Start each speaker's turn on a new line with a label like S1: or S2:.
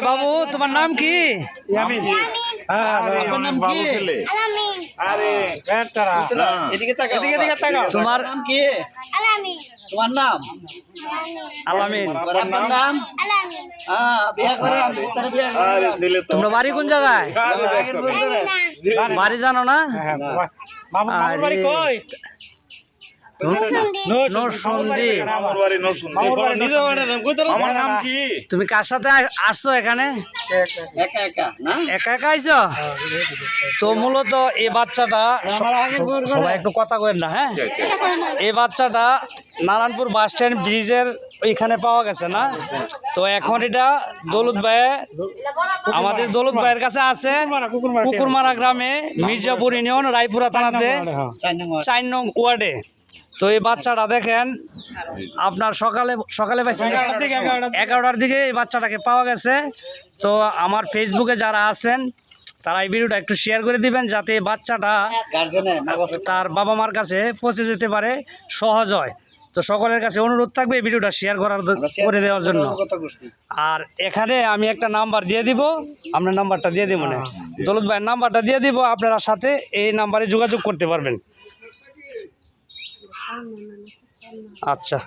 S1: বাবু তোমার নাম কি? তোমার নাম কি? তোমার নাম আলামিন। নাম তোমরা বাড়ি কোন জায়গায়? বাড়ি জানো না? তুমি কার সাথে আসছো এখানে? একা একা আইছো? তো মূলত এই বাচ্চাটা, সবাই একটু কথা কইেন না, হ্যাঁ? এই বাচ্চাটা নারায়ণপুর বাস স্ট্যান্ড ব্রিজের ওইখানে পাওয়া গেছে না? তো এখন এটা দৌলত ভাই, আমাদের দৌলত ভাইয়ের কাছে আছে কুকুরমারা গ্রামে, মির্জাপুর ইউনিয়ন, রায়পুরা থানাতে 4 নং ওয়ার্ডে। তো এই বাচ্চাটা দেখেন আপনার সকালে পাইছেন 11টার দিকে এই বাচ্চাটাকে পাওয়া গেছে। তো আমার ফেসবুকে যারা আছেন তারা এই ভিডিওটা একটু শেয়ার করে দিবেন, যাতে এই বাচ্চাটা তার বাবা মার কাছে পৌঁছে যেতে পারে, সহজ হয়। তো সকলের কাছে অনুরোধ থাকবে এই ভিডিওটা শেয়ার করে দেওয়ার জন্য। আর এখানে আমি একটা নাম্বার দিয়ে দিব, আপনার নাম্বারটা দিয়ে দিব না, দৌলত ভাইয়ের নাম্বারটা দিয়ে দিব, আপনারা সাথে এই নাম্বারে যোগাযোগ করতে পারবেন। আচ্ছা।